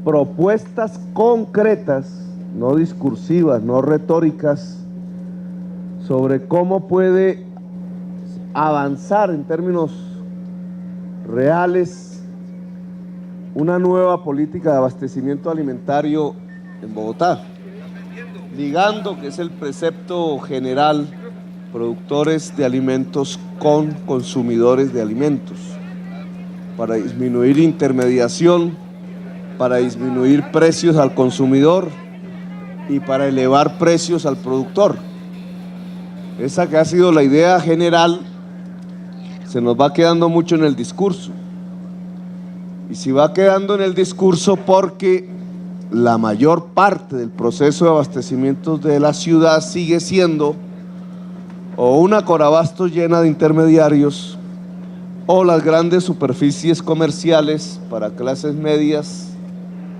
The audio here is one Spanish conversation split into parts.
propuestas concretas, no discursivas, no retóricas, sobre cómo puede avanzar en términos reales una nueva política de abastecimiento alimentario en Bogotá, ligando, que es el precepto general, productores de alimentos con consumidores de alimentos, para disminuir intermediación, para disminuir precios al consumidor y para elevar precios al productor. Esa que ha sido la idea general se nos va quedando mucho en el discurso. Y si va quedando en el discurso porque la mayor parte del proceso de abastecimiento de la ciudad sigue siendo o una Corabastos llena de intermediarios o las grandes superficies comerciales para clases medias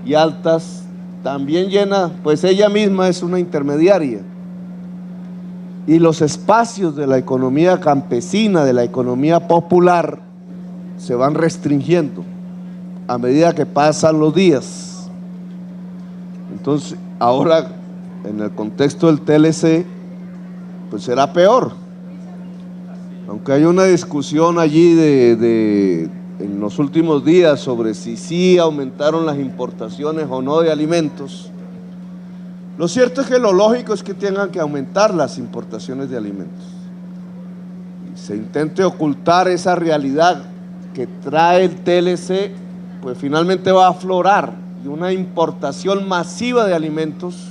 y altas, también llena, pues ella misma es una intermediaria. Y los espacios de la economía campesina, de la economía popular, se van restringiendo a medida que pasan los días. Entonces, ahora, en el contexto del TLC, pues será peor. Aunque hay una discusión allí en los últimos días sobre si sí aumentaron las importaciones o no de alimentos, lo cierto es que lo lógico es que tengan que aumentar las importaciones de alimentos. Y se intente ocultar esa realidad que trae el TLC, pues finalmente va a aflorar y una importación masiva de alimentos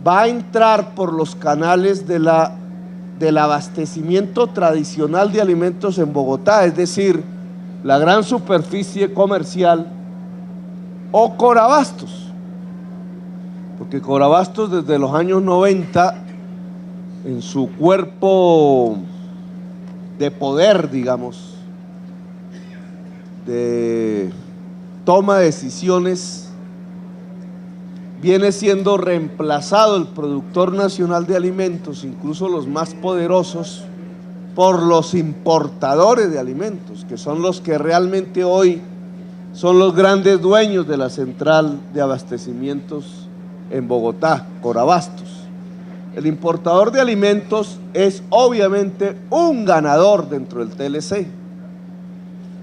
va a entrar por los canales del abastecimiento tradicional de alimentos en Bogotá, es decir, la gran superficie comercial o Corabastos. Porque Corabastos desde los años 90, en su cuerpo de poder, digamos, de toma de decisiones, viene siendo reemplazado el productor nacional de alimentos, incluso los más poderosos, por los importadores de alimentos, que son los que realmente hoy son los grandes dueños de la central de abastecimientos en Bogotá, Corabastos. El importador de alimentos es obviamente un ganador dentro del TLC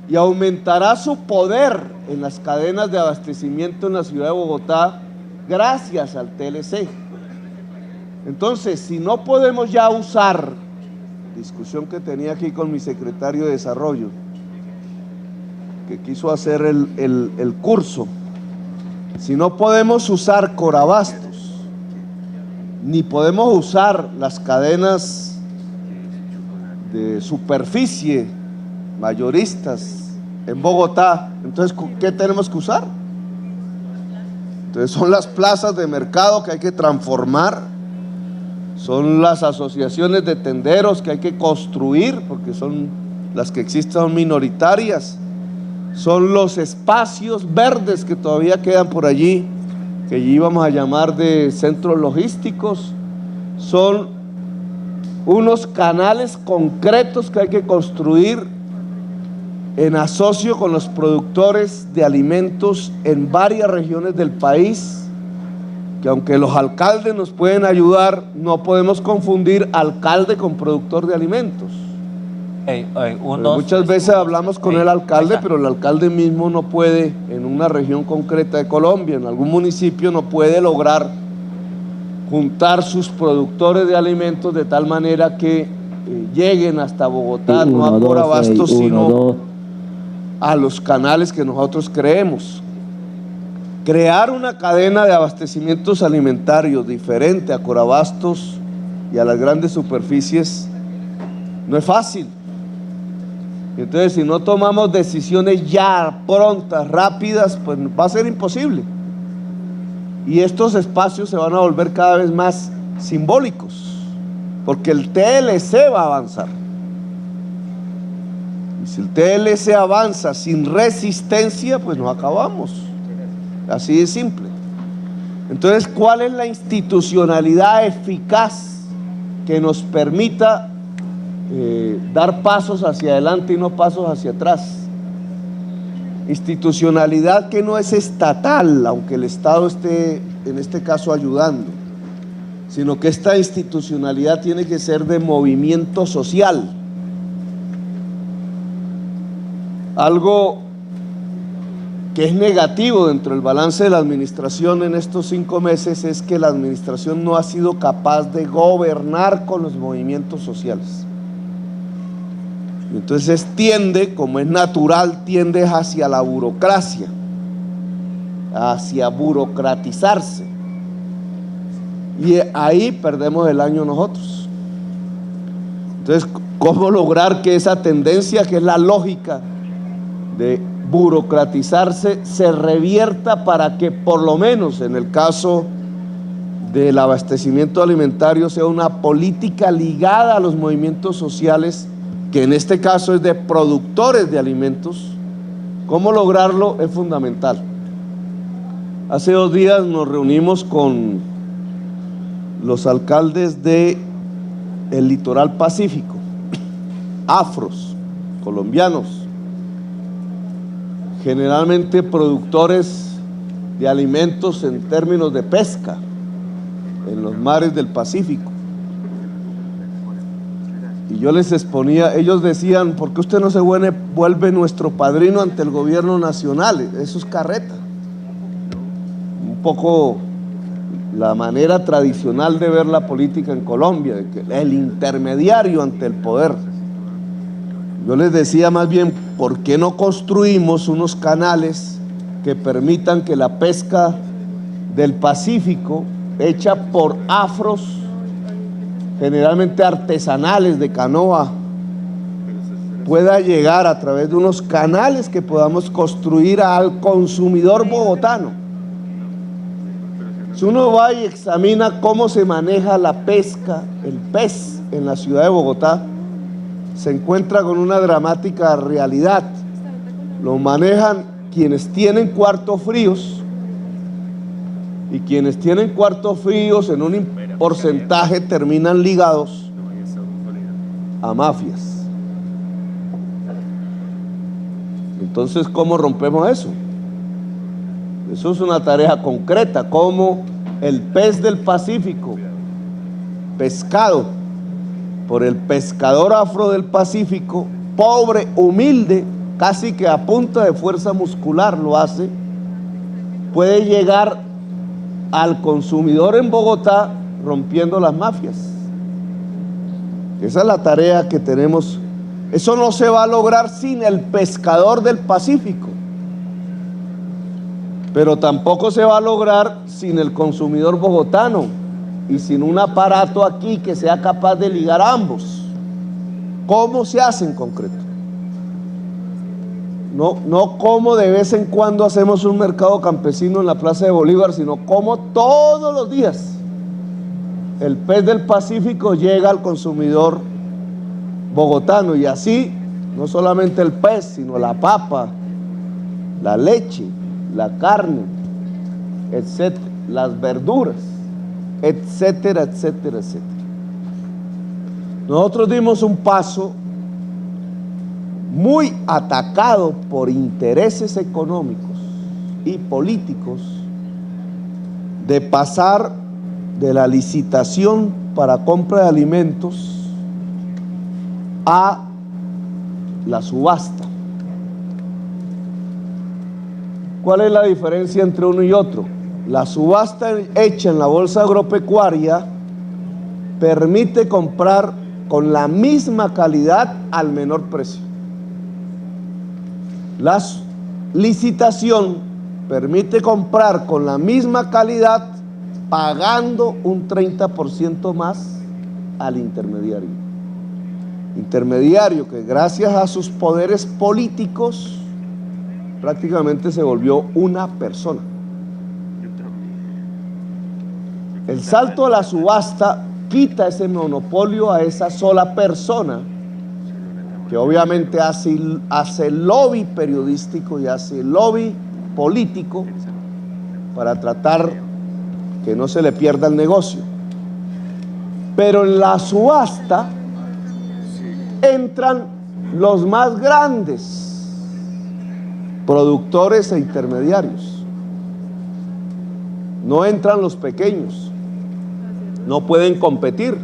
y aumentará su poder en las cadenas de abastecimiento en la ciudad de Bogotá gracias al TLC. Entonces, si no podemos ya usar, discusión que tenía aquí con mi secretario de Desarrollo, que quiso hacer el curso, si no podemos usar Corabastos, ni podemos usar las cadenas de superficie mayoristas en Bogotá, entonces ¿qué tenemos que usar? Entonces son las plazas de mercado que hay que transformar, son las asociaciones de tenderos que hay que construir, porque son las que existen, son minoritarias, son los espacios verdes que todavía quedan por allí, que íbamos a llamar de centros logísticos, son unos canales concretos que hay que construir en asocio con los productores de alimentos en varias regiones del país, que aunque los alcaldes nos pueden ayudar, no podemos confundir alcalde con productor de alimentos. Muchas veces hablamos con el alcalde, pero el alcalde mismo no puede, en una región concreta de Colombia, en algún municipio, no puede lograr juntar sus productores de alimentos de tal manera que lleguen hasta Bogotá, no a Corabastos, sino a los canales que nosotros creemos. Crear una cadena de abastecimientos alimentarios diferente a Corabastos y a las grandes superficies no es fácil. Entonces, si no tomamos decisiones ya prontas, rápidas, pues va a ser imposible. Y estos espacios se van a volver cada vez más simbólicos, porque el TLC va a avanzar. Y si el TLC avanza sin resistencia, pues nos acabamos. Así de simple. Entonces, ¿cuál es la institucionalidad eficaz que nos permita dar pasos hacia adelante y no pasos hacia atrás? Institucionalidad que no es estatal, aunque el Estado esté en este caso ayudando, sino que esta institucionalidad tiene que ser de movimiento social. Algo que es negativo dentro del balance de la administración en estos 5 meses es que la administración no ha sido capaz de gobernar con los movimientos sociales. Entonces tiende, como es natural, tiende hacia la burocracia, hacia burocratizarse. Y ahí perdemos el año nosotros. Entonces, ¿cómo lograr que esa tendencia, que es la lógica de burocratizarse, se revierta para que por lo menos en el caso del abastecimiento alimentario sea una política ligada a los movimientos sociales, que en este caso es de productores de alimentos? ¿Cómo lograrlo? Es fundamental. Hace 2 días nos reunimos con los alcaldes del litoral pacífico, afros, colombianos, generalmente productores de alimentos en términos de pesca en los mares del Pacífico. Y yo les exponía, ellos decían: ¿por qué usted no se vuelve nuestro padrino ante el gobierno nacional? Eso es carreta. Un poco la manera tradicional de ver la política en Colombia, de que el intermediario ante el poder. Yo les decía más bien, ¿por qué no construimos unos canales que permitan que la pesca del Pacífico, hecha por afros, generalmente artesanales de canoa, pueda llegar a través de unos canales que podamos construir al consumidor bogotano? Si uno va y examina cómo se maneja la pesca, el pez en la ciudad de Bogotá, se encuentra con una dramática realidad. Lo manejan quienes tienen cuartos fríos, y quienes tienen cuartos fríos en un porcentaje terminan ligados a mafias. Entonces, ¿cómo rompemos eso? Eso es una tarea concreta. Cómo el pez del Pacífico, pescado por el pescador afro del Pacífico, pobre, humilde, casi que a punta de fuerza muscular lo hace, puede llegar al consumidor en Bogotá rompiendo las mafias. Esa es la tarea que tenemos. Eso no se va a lograr sin el pescador del Pacífico, pero tampoco se va a lograr sin el consumidor bogotano y sin un aparato aquí que sea capaz de ligar a ambos. ¿Cómo se hace en concreto? No como de vez en cuando hacemos un mercado campesino en la Plaza de Bolívar, sino como todos los días el pez del Pacífico llega al consumidor bogotano, y así no solamente el pez, sino la papa, la leche, la carne, etcétera, las verduras, etcétera, etcétera, etcétera. Nosotros dimos un paso muy atacado por intereses económicos y políticos de pasar de la licitación para compra de alimentos a la subasta. ¿Cuál es la diferencia entre uno y otro? La subasta hecha en la bolsa agropecuaria permite comprar con la misma calidad al menor precio. La licitación permite comprar con la misma calidad pagando un 30% más al intermediario. Intermediario que gracias a sus poderes políticos prácticamente se volvió una persona. El salto a la subasta quita ese monopolio a esa sola persona, que obviamente hace lobby periodístico y hace lobby político para tratar que no se le pierda el negocio. Pero en la subasta entran los más grandes, productores e intermediarios. No entran los pequeños, no pueden competir.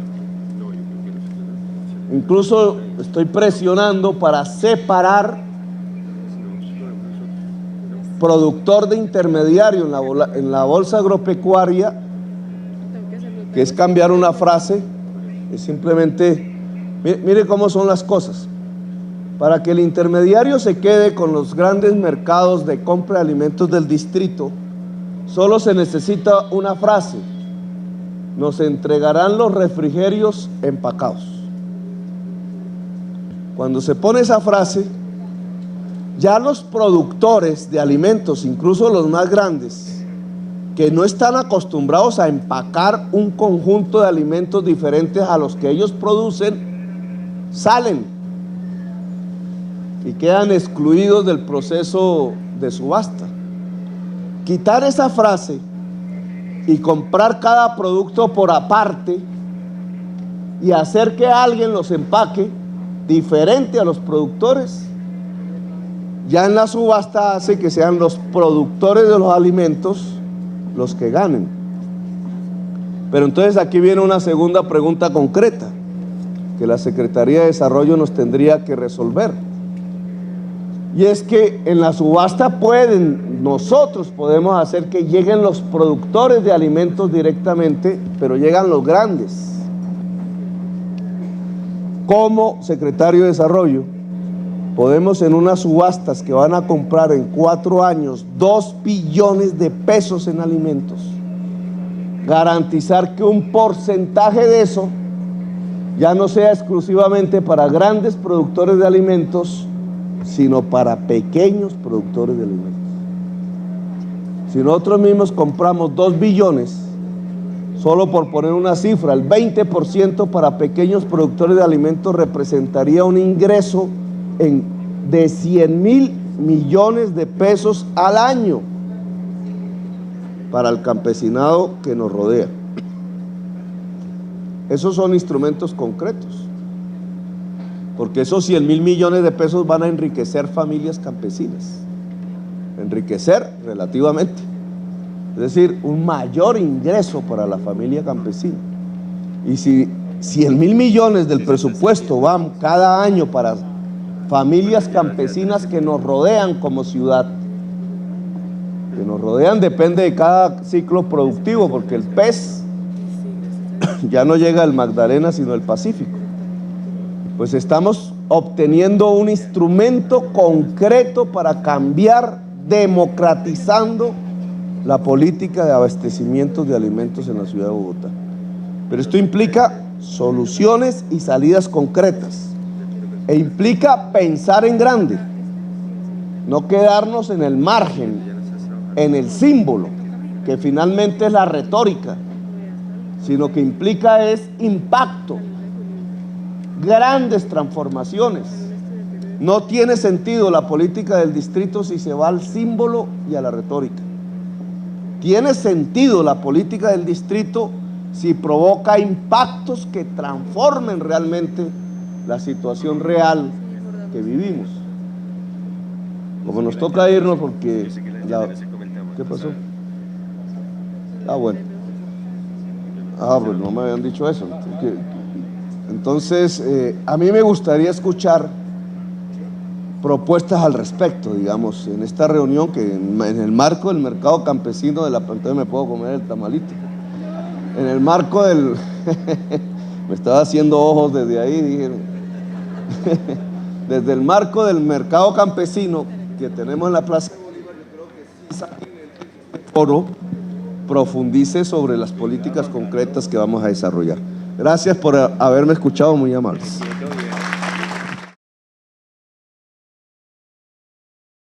Incluso estoy presionando para separar productor de intermediario en la bolsa agropecuaria, que es cambiar una frase, es simplemente, mire cómo son las cosas. Para que el intermediario se quede con los grandes mercados de compra de alimentos del distrito, solo se necesita una frase: nos entregarán los refrigerios empacados. Cuando se pone esa frase, ya los productores de alimentos, incluso los más grandes, que no están acostumbrados a empacar un conjunto de alimentos diferentes a los que ellos producen, salen y quedan excluidos del proceso de subasta. Quitar esa frase y comprar cada producto por aparte y hacer que alguien los empaque diferente a los productores, ya en la subasta hace que sean los productores de los alimentos los que ganen. Pero entonces aquí viene una segunda pregunta concreta que la Secretaría de Desarrollo nos tendría que resolver. Y es que en la subasta nosotros podemos hacer que lleguen los productores de alimentos directamente, pero llegan los grandes. Como Secretario de Desarrollo, podemos en unas subastas que van a comprar en 4 años 2 billones de pesos en alimentos, garantizar que un porcentaje de eso ya no sea exclusivamente para grandes productores de alimentos, sino para pequeños productores de alimentos. Si nosotros mismos compramos 2 billones, solo por poner una cifra, el 20% para pequeños productores de alimentos representaría un ingreso de 100.000 millones de pesos al año para el campesinado que nos rodea. Esos son instrumentos concretos, porque esos 100.000 millones de pesos van a enriquecer familias campesinas, enriquecer relativamente, es decir, un mayor ingreso para la familia campesina. Y si 100.000 millones del presupuesto van cada año para familias campesinas que nos rodean como ciudad, que nos rodean, depende de cada ciclo productivo, porque el pez ya no llega al Magdalena sino al Pacífico, pues estamos obteniendo un instrumento concreto para cambiar, democratizando la política de abastecimiento de alimentos en la ciudad de Bogotá. Pero esto implica soluciones y salidas concretas, e implica pensar en grande, no quedarnos en el margen, en el símbolo, que finalmente es la retórica, sino que implica es impacto, grandes transformaciones. No tiene sentido la política del distrito si se va al símbolo y a la retórica. Tiene sentido la política del distrito si provoca impactos que transformen realmente la situación real que vivimos. Como nos toca irnos porque ¿qué pasó? Bueno. Pues no me habían dicho eso. Entonces, a mí me gustaría escuchar propuestas al respecto, digamos, en esta reunión, que en el marco del mercado campesino de la pantalla me puedo comer el tamalito. En el marco del... me estaba haciendo ojos desde ahí, dije... desde el marco del mercado campesino que tenemos en la Plaza Bolívar, yo creo que el foro profundice sobre las políticas concretas que vamos a desarrollar. Gracias por haberme escuchado, muy amables.